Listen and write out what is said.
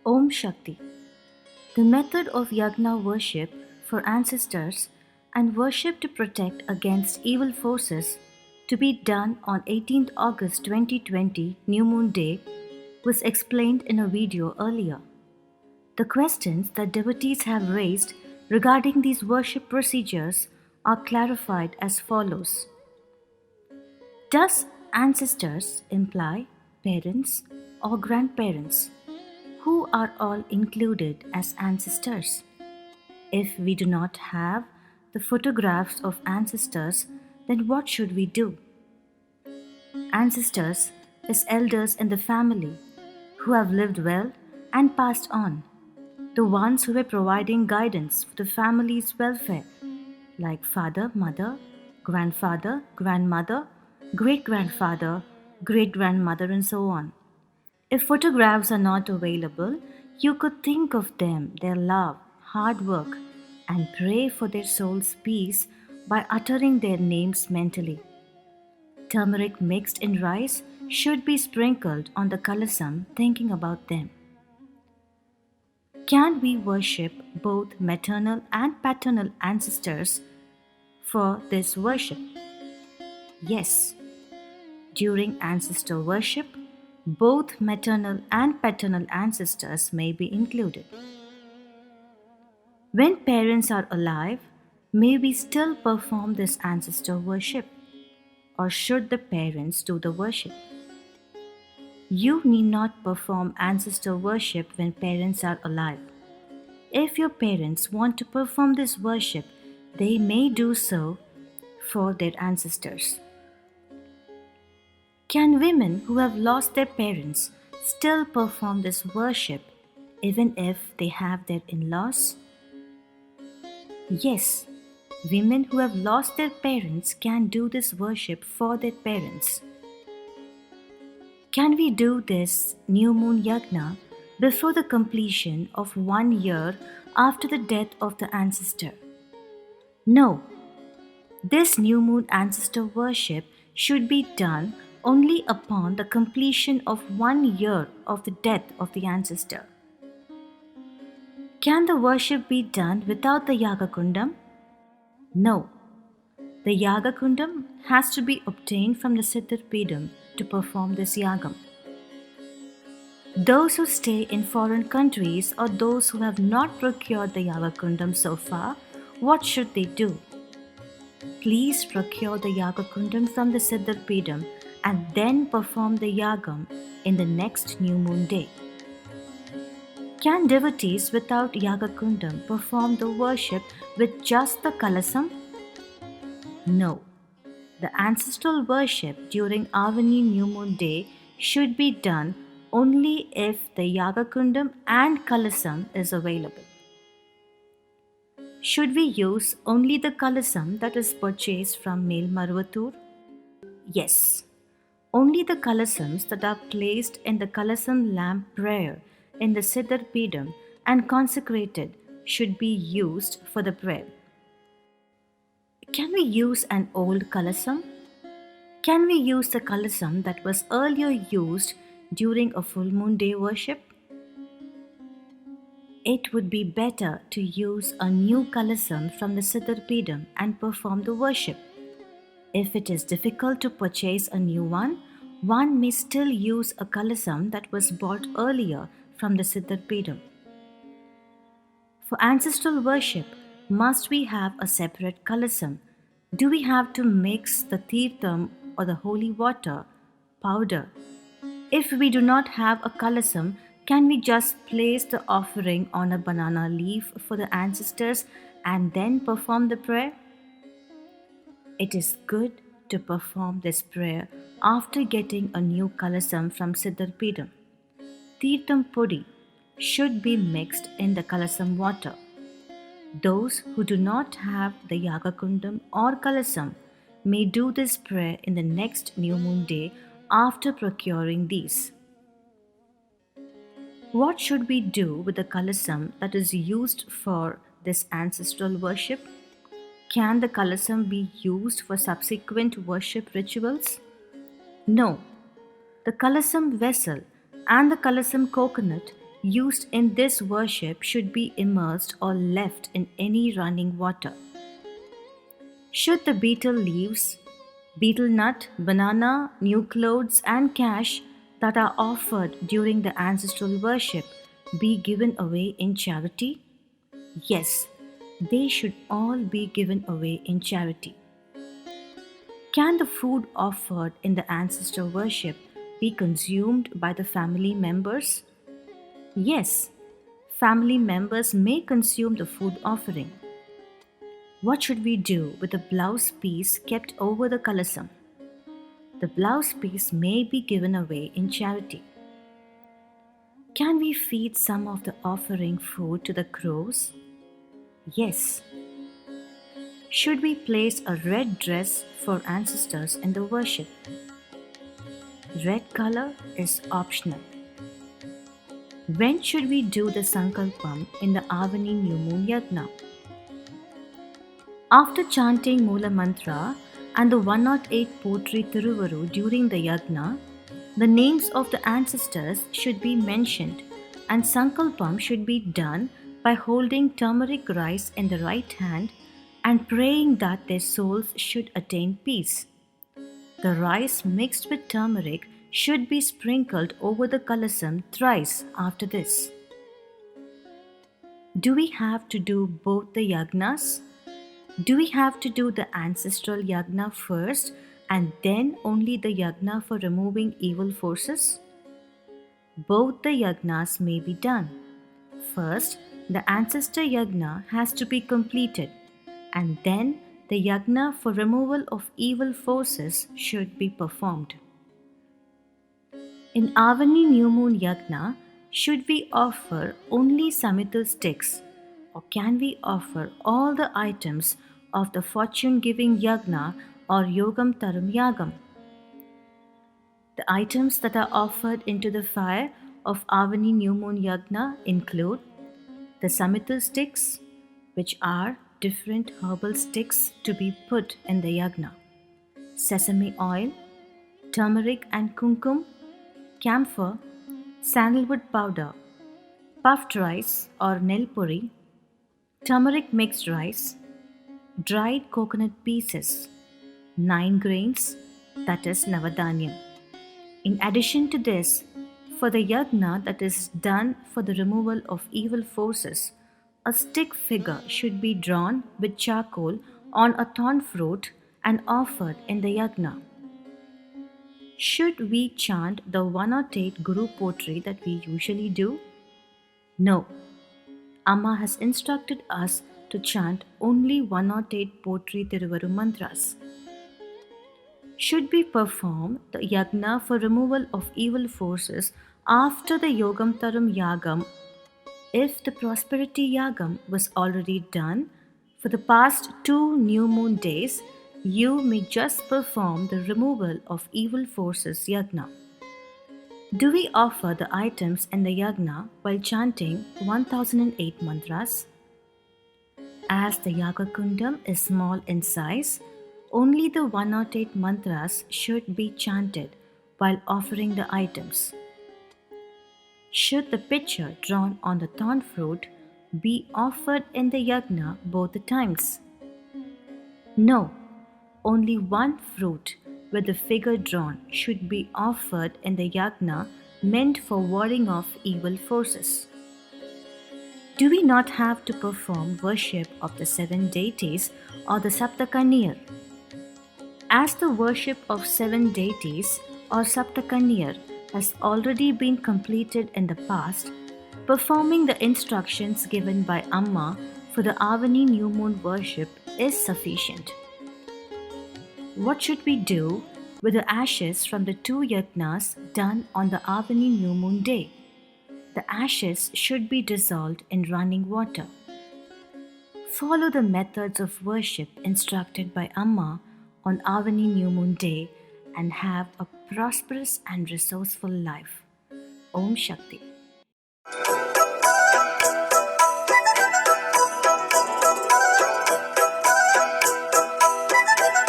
Om Shakti. The method of yagna worship for ancestors and worship to protect against evil forces to be done on 18th August 2020 New Moon Day was explained in a video earlier. The questions that devotees have raised regarding these worship procedures are clarified as follows. Does ancestors imply parents or grandparents? Who are all included as ancestors? If we do not have the photographs of ancestors, then what should we do? Ancestors is elders in the family who have lived well and passed on, the ones who were providing guidance for the family's welfare, like father, mother, grandfather, grandmother, great grandfather, great grandmother, and so on. If photographs are not available, you could think of them, their love, hard work, and pray for their soul's peace by uttering their names mentally. Turmeric mixed in rice should be sprinkled on the kalasam thinking about them. Can we worship both maternal and paternal ancestors for this worship? Yes. During ancestor worship, both maternal and paternal ancestors may be included. When parents are alive, may we still perform this ancestor worship? Or should the parents do the worship? You need not perform ancestor worship when parents are alive. If your parents want to perform this worship, they may do so for their ancestors. Can women who have lost their parents still perform this worship even if they have their in-laws? Yes, women who have lost their parents can do this worship for their parents. Can we do this new moon yagna before the completion of 1 year after the death of the ancestor? No. This new moon ancestor worship should be done only upon the completion of 1 year of the death of the ancestor. Can the worship be done without the Yaga Kundam? No. The Yaga Kundam has to be obtained from the Siddhar Pidam to perform this yagam. Those who stay in foreign countries or those who have not procured the Yaga Kundam so far, what should they do? Please procure the Yaga Kundam from the Siddhar Pidam and then perform the yagam in the next new moon day. Can devotees without Yaga Kundam perform the worship with just the kalasam? No. The ancestral worship during Avani new moon day should be done only if the Yaga Kundam and kalasam is available. Should we use only the kalasam that is purchased from Mel Marvatur? Yes. Only the kalasams that are placed in the kalasam lamp prayer in the Siddhar Pidam and consecrated should be used for the prayer. Can we use an old kalasam? Can we use the kalasam that was earlier used during a full moon day worship? It would be better to use a new kalasam from the Siddhar Pidam and perform the worship. If it is difficult to purchase a new one may still use a kalasam that was bought earlier from the Siddhar Pidam. For ancestral worship, must we have a separate kalasam? Do we have to mix the tirtham or the holy water, powder? If we do not have a kalasam, can we just place the offering on a banana leaf for the ancestors and then perform the prayer? It is good to perform this prayer after getting a new kalasam from Siddhar Pidam. Tirtham podi should be mixed in the kalasam water. Those who do not have the Yaga Kundam or kalasam may do this prayer in the next new moon day after procuring these. What should we do with the kalasam that is used for this ancestral worship? Can the kalasam be used for subsequent worship rituals? No. The kalasam vessel and the kalasam coconut used in this worship should be immersed or left in any running water. Should the betel leaves, betel nut, banana, new clothes, and cash that are offered during the ancestral worship be given away in charity? Yes, they should all be given away in charity. Can the food offered in the ancestor worship be consumed by the family members? Yes, family members may consume the food offering. What should we do with the blouse piece kept over the kalasam? The blouse piece may be given away in charity. Can we feed some of the offering food to the crows? Yes. Should we place a red dress for ancestors in the worship? Red color is optional. When should we do the Sankalpam in the Avani New Moon Yagna? After chanting Mula Mantra and the 108 Potri Tiruvaru during the Yagna, the names of the ancestors should be mentioned and Sankalpam should be done by holding turmeric rice in the right hand and praying that their souls should attain peace. The rice mixed with turmeric should be sprinkled over the kalasam thrice after this. Do we have to do both the yagnas? Do we have to do the ancestral yagna first and then only the yagna for removing evil forces? Both the yagnas may be done. First, the ancestor yagna has to be completed, and then the yagna for removal of evil forces should be performed. In Avani New Moon Yagna, should we offer only Samital sticks, or can we offer all the items of the fortune giving Yagna or Yogam Taram Yagam? The items that are offered into the fire of Avani New Moon Yagna include the Samital sticks, which are different herbal sticks to be put in the Yagna, sesame oil, turmeric and kumkum, camphor, sandalwood powder, puffed rice or nelpuri, turmeric mixed rice, dried coconut pieces, 9 grains, that is Navadanyam. In addition to this, for the yagna that is done for the removal of evil forces, a stick figure should be drawn with charcoal on a thorn fruit and offered in the yagna. Should we chant the 108 Guru Potri that we usually do? No. Amma has instructed us to chant only 108 Potri Tiruvaru mantras. Should we perform the yagna for removal of evil forces after the Yogam Taram Yagam if the prosperity yagam was already done? For the past 2 new moon days, you may just perform the removal of evil forces yagna. Do we offer the items in the yagna while chanting 1008 mantras? As the yaga kundam is small in size, only the 108 mantras should be chanted while offering the items. Should the picture drawn on the thorn fruit be offered in the yagna both the times? No, only one fruit with the figure drawn should be offered in the yagna meant for warding off evil forces. Do we not have to perform worship of the 7 deities or the Saptakanniyar? As the worship of 7 deities or Saptakanniyar has already been completed in the past, performing the instructions given by Amma for the Avani New Moon worship is sufficient. What should we do with the ashes from the 2 yagnas done on the Avani New Moon day? The ashes should be dissolved in running water. Follow the methods of worship instructed by Amma on Avani New Moon Day and have a prosperous and resourceful life. Om Shakti.